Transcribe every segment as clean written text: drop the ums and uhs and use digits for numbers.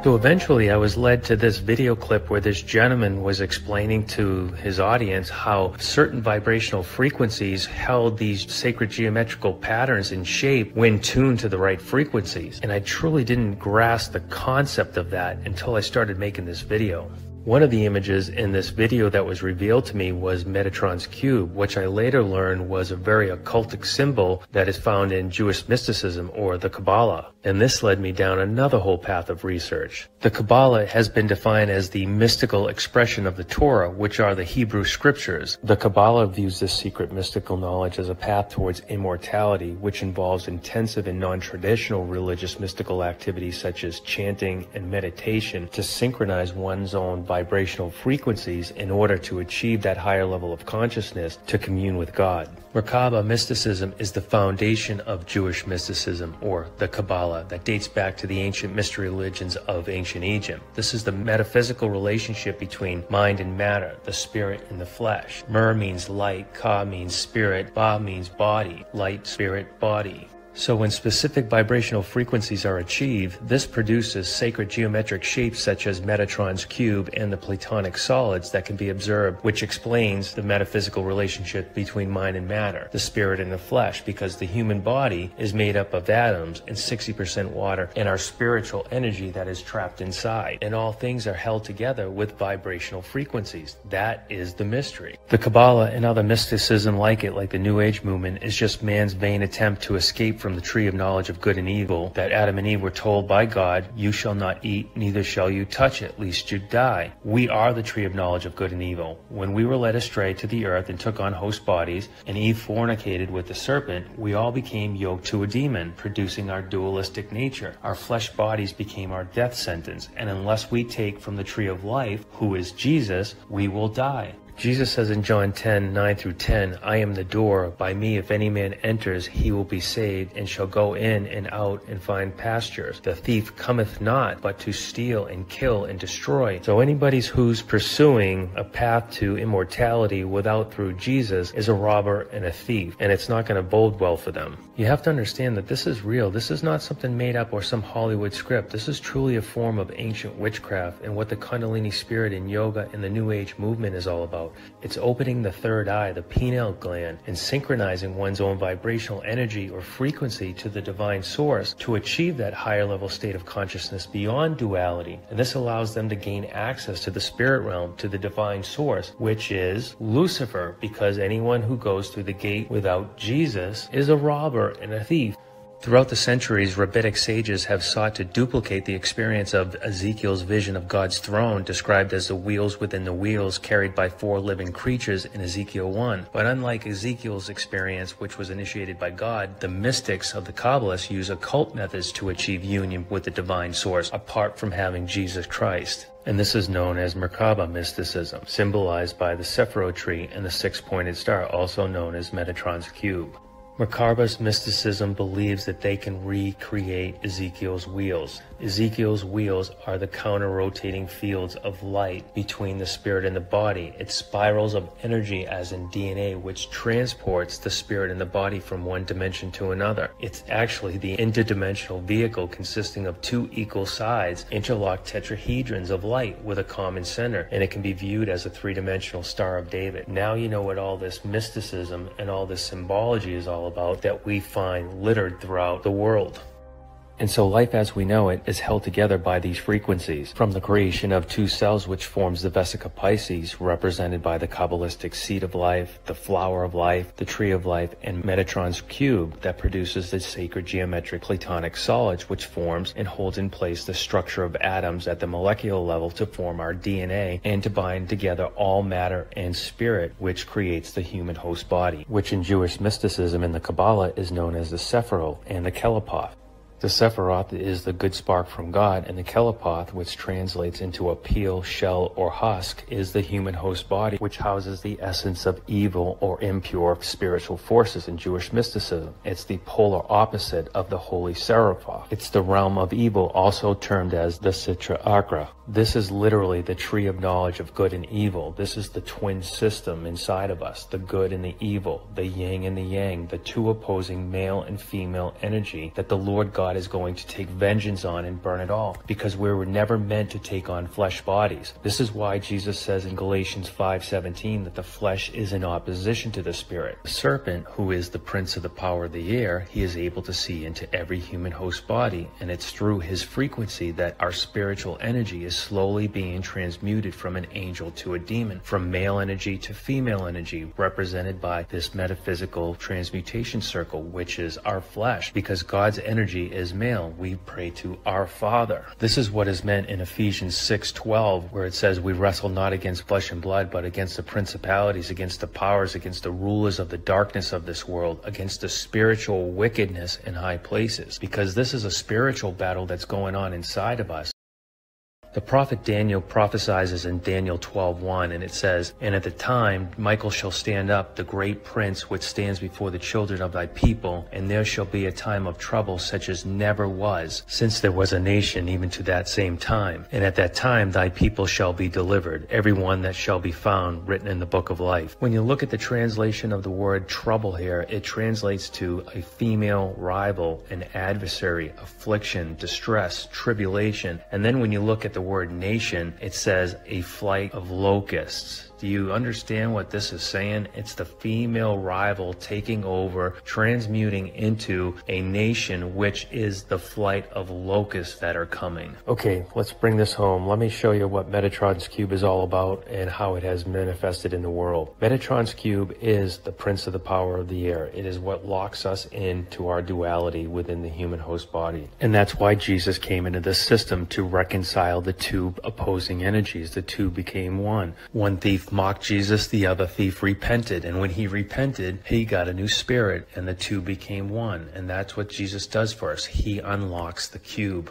So eventually I was led to this video clip where this gentleman was explaining to his audience how certain vibrational frequencies held these sacred geometrical patterns in shape when tuned to the right frequencies. And I truly didn't grasp the concept of that until I started making this video. One of the images in this video that was revealed to me was Metatron's cube, which I later learned was a very occultic symbol that is found in Jewish mysticism or the Kabbalah. And this led me down another whole path of research. The Kabbalah has been defined as the mystical expression of the Torah, which are the Hebrew scriptures. The Kabbalah views this secret mystical knowledge as a path towards immortality, which involves intensive and non-traditional religious mystical activities such as chanting and meditation to synchronize one's own vibrational frequencies in order to achieve that higher level of consciousness to commune with God. Merkaba mysticism is the foundation of Jewish mysticism, or the Kabbalah, that dates back to the ancient mystery religions of ancient Egypt. This is the metaphysical relationship between mind and matter, the spirit and the flesh. Mer means light, Ka means spirit, Ba means body, light, spirit, body. So when specific vibrational frequencies are achieved, this produces sacred geometric shapes such as Metatron's cube and the Platonic solids that can be observed, which explains the metaphysical relationship between mind and matter, the spirit and the flesh, because the human body is made up of atoms and 60% water and our spiritual energy that is trapped inside. And all things are held together with vibrational frequencies. That is the mystery. The Kabbalah and other mysticism like it, like the New Age movement, is just man's vain attempt to escape from the tree of knowledge of good and evil that Adam and Eve were told by God, you shall not eat, neither shall you touch it, lest you die. We are the tree of knowledge of good and evil. When we were led astray to the earth and took on host bodies, and Eve fornicated with the serpent, we all became yoked to a demon, producing our dualistic nature. Our flesh bodies became our death sentence, and unless we take from the tree of life, who is Jesus, we will die. Jesus says in John 10:9-10, I am the door. By me, if any man enters, he will be saved, and shall go in and out and find pastures. The thief cometh not, but to steal and kill and destroy. So anybody who's pursuing a path to immortality without through Jesus is a robber and a thief, and it's not going to bode well for them. You have to understand that this is real. This is not something made up or some Hollywood script. This is truly a form of ancient witchcraft and what the Kundalini spirit in yoga and the New Age movement is all about. It's opening the third eye, the pineal gland, and synchronizing one's own vibrational energy or frequency to the divine source to achieve that higher level state of consciousness beyond duality. And this allows them to gain access to the spirit realm, to the divine source, which is Lucifer, because anyone who goes through the gate without Jesus is a robber and a thief. Throughout the centuries, rabbinic sages have sought to duplicate the experience of Ezekiel's vision of God's throne, described as the wheels within the wheels carried by 4 living creatures in Ezekiel 1. But unlike Ezekiel's experience, which was initiated by God, the mystics of the Kabbalists use occult methods to achieve union with the divine source, apart from having Jesus Christ. And this is known as Merkaba mysticism, symbolized by the Sephirot tree and the 6-pointed star, also known as Metatron's cube. Merkaba's mysticism believes that they can recreate Ezekiel's wheels. Ezekiel's wheels are the counter-rotating fields of light between the spirit and the body. It's spirals of energy as in DNA, which transports the spirit and the body from one dimension to another. It's actually the interdimensional vehicle consisting of 2 equal sides, interlocked tetrahedrons of light with a common center, and it can be viewed as a 3-dimensional Star of David. Now you know what all this mysticism and all this symbology is all about that we find littered throughout the world. And so life as we know it is held together by these frequencies, from the creation of 2 cells which forms the Vesica Pisces, represented by the Kabbalistic seed of life, the flower of life, the tree of life, and Metatron's cube that produces the sacred geometric Platonic solids which forms and holds in place the structure of atoms at the molecular level to form our DNA and to bind together all matter and spirit, which creates the human host body, which in Jewish mysticism and the Kabbalah is known as the Sephiroth and the Kelepoth. The Sephiroth is the good spark from God, and the Kelepoth, which translates into a peel, shell, or husk, is the human host body, which houses the essence of evil or impure spiritual forces in Jewish mysticism. It's the polar opposite of the holy Seraphoth. It's the realm of evil, also termed as the Sitra Achra. This is literally the tree of knowledge of good and evil. This is the twin system inside of us, the good and the evil, the yin and the yang, the 2 opposing male and female energy that the Lord God God is going to take vengeance on and burn it all, because we were never meant to take on flesh bodies. This is why Jesus says in Galatians 5:17 that the flesh is in opposition to the spirit. The serpent, who is the prince of the power of the air, he is able to see into every human host body, and it's through his frequency that our spiritual energy is slowly being transmuted from an angel to a demon, from male energy to female energy, represented by this metaphysical transmutation circle, which is our flesh. Because God's energy is male, we pray to our Father. This is what is meant in Ephesians 6:12, where it says, we wrestle not against flesh and blood, but against the principalities, against the powers, against the rulers of the darkness of this world, against the spiritual wickedness in high places. Because this is a spiritual battle that's going on inside of us. The prophet Daniel prophesies in Daniel 12:1, and it says, and at the time Michael shall stand up, the great prince which stands before the children of thy people, and there shall be a time of trouble such as never was, since there was a nation even to that same time. And at that time thy people shall be delivered, every one that shall be found written in the book of life. When you look at the translation of the word trouble here, it translates to a female rival, an adversary, affliction, distress, tribulation. And then when you look at the word nation, it says a flight of locusts. Do you understand what this is saying? It's the female rival taking over, transmuting into a nation, which is the flight of locusts that are coming. Okay, let's bring this home. Let me show you what Metatron's cube is all about and how it has manifested in the world. Metatron's cube is the prince of the power of the air. It is what locks us into our duality within the human host body. And that's why Jesus came into this system, to reconcile the two opposing energies. The two became one. One thief mocked Jesus, the other thief repented, and when he repented, he got a new spirit, and the two became one. And that's what Jesus does for us. He unlocks the cube.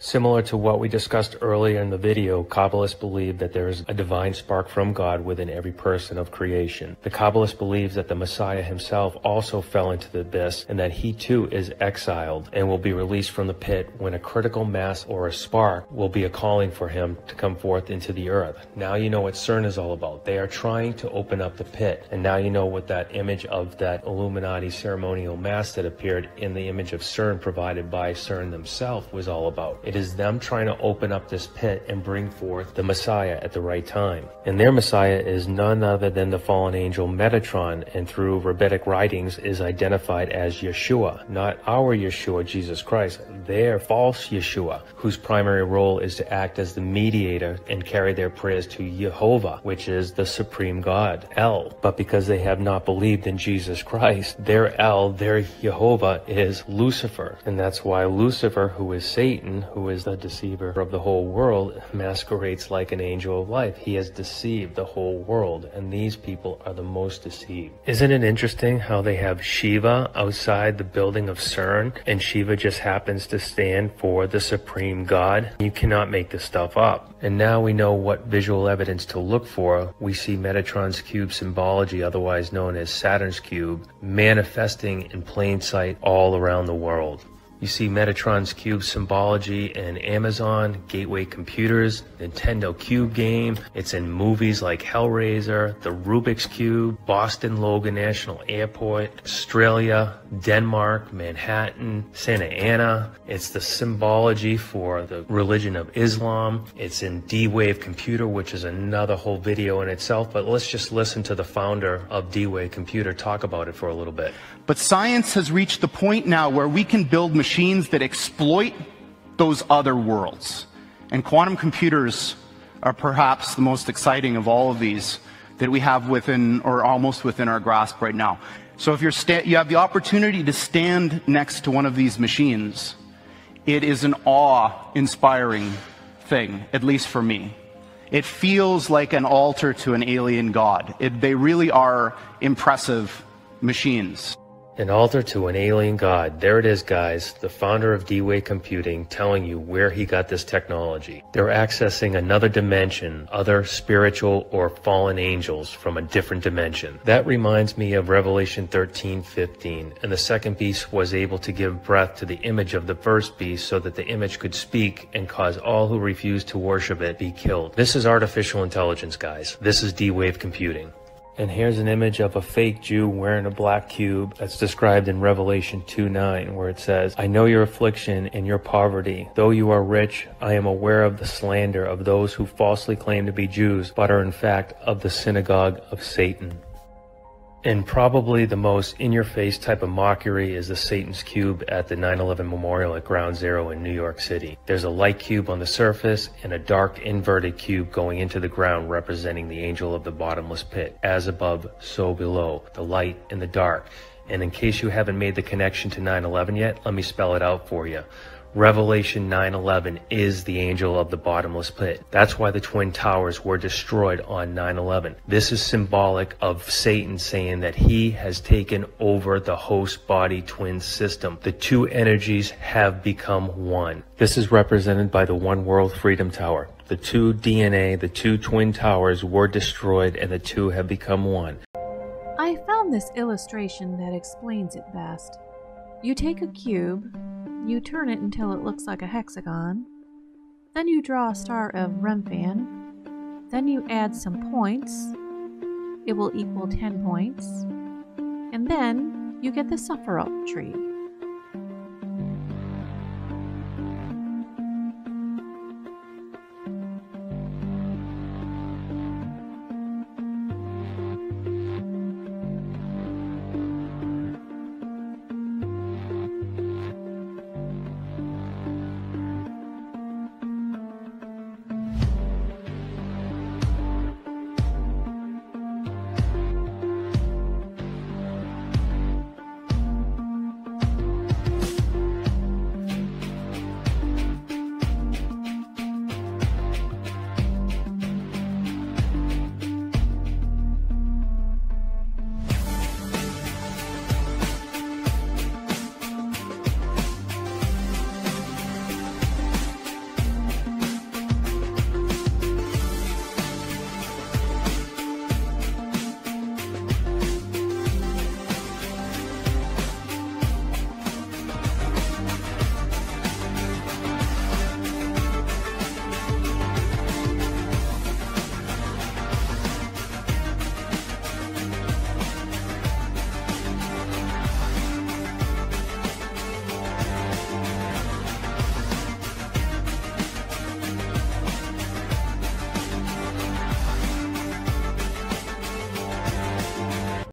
Similar to what we discussed earlier in the video, Kabbalists believe that there is a divine spark from God within every person of creation. The Kabbalist believes that the Messiah himself also fell into the abyss, and that he too is exiled and will be released from the pit when a critical mass or a spark will be a calling for him to come forth into the earth. Now you know what CERN is all about. They are trying to open up the pit, and now you know what that image of that Illuminati ceremonial mass that appeared in the image of CERN provided by CERN themselves was all about. It is them trying to open up this pit and bring forth the Messiah at the right time. And their Messiah is none other than the fallen angel Metatron, and through rabbinic writings is identified as Yeshua, not our Yeshua, Jesus Christ, their false Yeshua, whose primary role is to act as the mediator and carry their prayers to Jehovah, which is the supreme God, El. But because they have not believed in Jesus Christ, their El, their Jehovah, is Lucifer. And that's why Lucifer, who is Satan, who is the deceiver of the whole world, masquerades like an angel of light. He has deceived the whole world, and these people are the most deceived. Isn't it interesting how they have Shiva outside the building of CERN, and Shiva just happens to stand for the supreme God? You cannot make this stuff up. And now we know what visual evidence to look for. We see Metatron's cube symbology, otherwise known as Saturn's cube, manifesting in plain sight all around the world. You see Metatron's cube symbology in Amazon, Gateway Computers, Nintendo Cube game. It's in movies like Hellraiser, the Rubik's Cube, Boston Logan National Airport, Australia, Denmark, Manhattan, Santa Ana. It's the symbology for the religion of Islam. It's in D-Wave Computer, which is another whole video in itself. But let's just listen to the founder of D-Wave Computer talk about it for a little bit. But science has reached the point now where we can build machines that exploit those other worlds. And quantum computers are perhaps the most exciting of all of these that we have within, or almost within, our grasp right now. So if you have the opportunity to stand next to one of these machines, it is an awe-inspiring thing, at least for me. It feels like an altar to an alien god. They really are impressive machines. An altar to an alien god. There it is, guys. The founder of D-Wave Computing telling you where he got this technology. They're accessing another dimension, other spiritual or fallen angels from a different dimension. That reminds me of Revelation 13:15. And the second beast was able to give breath to the image of the first beast, so that the image could speak and cause all who refuse to worship it be killed. This is artificial intelligence, guys. This is D-Wave Computing. And here's an image of a fake Jew wearing a black cube that's described in Revelation 2:9, where it says, I know your affliction and your poverty. Though you are rich, I am aware of the slander of those who falsely claim to be Jews, but are in fact of the synagogue of Satan. And probably the most in-your-face type of mockery is the Satan's Cube at the 9/11 Memorial at Ground Zero in New York City. There's a light cube on the surface and a dark inverted cube going into the ground representing the angel of the bottomless pit. As above, so below, the light and the dark. And in case you haven't made the connection to 9/11 yet, let me spell it out for you. Revelation 9:11 is the angel of the bottomless pit. That's why the Twin Towers were destroyed on 9/11. This is symbolic of Satan saying that he has taken over the host body twin system. The two energies have become one. This is represented by the One World Freedom Tower. The two DNA, the two Twin Towers were destroyed and the two have become one. I found this illustration that explains it best. You take a cube, you turn it until it looks like a hexagon, then you draw a star of Remphan, then you add some points, it will equal 10 points, and then you get the Sephiroth tree.